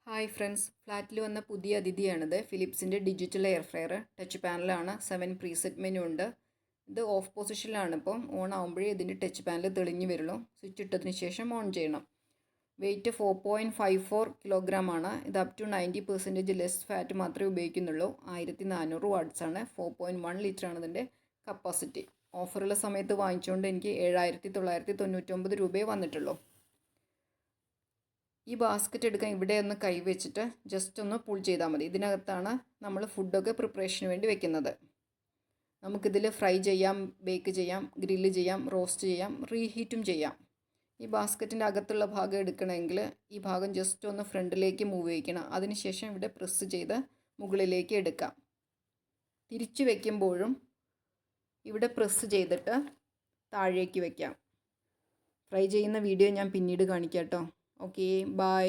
Hi friends, ഫ്ലാറ്റിൽ വന്ന പുതിയ അതിഥിയാണിത്. ഫിലിപ്സിൻ്റെ ഡിജിറ്റൽ എയർ ഫ്രയർ ടച്ച് പാനലാണ്. 7 പ്രീസെറ്റ് മെനു ഉണ്ട്. ഇത് ഓഫ് പൊസിഷനിലാണ്. ഇപ്പം ഓൺ ആകുമ്പോഴേ ഇതിൻ്റെ ടച്ച് പാനൽ തെളിഞ്ഞു വരുള്ളൂ. സ്വിച്ച് ഇട്ടതിന് ശേഷം ഓൺ ചെയ്യണം. വെയിറ്റ് 4.54 കിലോഗ്രാം ആണ്. ഇത് അപ് ടു 90% ലെസ് ഫാറ്റ് മാത്രമേ ഉപയോഗിക്കുന്നുള്ളൂ. 1400 വാട്ട്സാണ്. 4.1 ലിറ്ററാണ് ഇതിൻ്റെ കപ്പാസിറ്റി. ഓഫറുള്ള സമയത്ത് വാങ്ങിച്ചുകൊണ്ട് എനിക്ക് 7,999 രൂപയെ വന്നിട്ടുള്ളൂ. ഈ ബാസ്ക്കറ്റ് എടുക്കാൻ ഇവിടെ ഒന്ന് കൈ വെച്ചിട്ട് ജസ്റ്റ് ഒന്ന് പുൾ ചെയ്താൽ മതി. ഇതിനകത്താണ് നമ്മൾ ഫുഡൊക്കെ പ്രിപ്പറേഷന് വേണ്ടി വെക്കുന്നത്. നമുക്കിതിൽ ഫ്രൈ ചെയ്യാം, ബേക്ക് ചെയ്യാം, ഗ്രില്ല് ചെയ്യാം, റോസ്റ്റ് ചെയ്യാം, റീഹീറ്റും ചെയ്യാം. ഈ ബാസ്ക്കറ്റിൻ്റെ അകത്തുള്ള ഭാഗം എടുക്കണമെങ്കിൽ ഈ ഭാഗം ജസ്റ്റ് ഒന്ന് ഫ്രണ്ടിലേക്ക് മൂവ് ചെയ്യിക്കണം. അതിനുശേഷം ഇവിടെ പ്രസ് ചെയ്ത് മുകളിലേക്ക് എടുക്കാം. തിരിച്ചു വയ്ക്കുമ്പോഴും ഇവിടെ പ്രസ് ചെയ്തിട്ട് താഴേക്ക് വയ്ക്കാം. ഫ്രൈ ചെയ്യുന്ന വീഡിയോ ഞാൻ പിന്നീട് കാണിക്കാം കേട്ടോ. Okay, bye.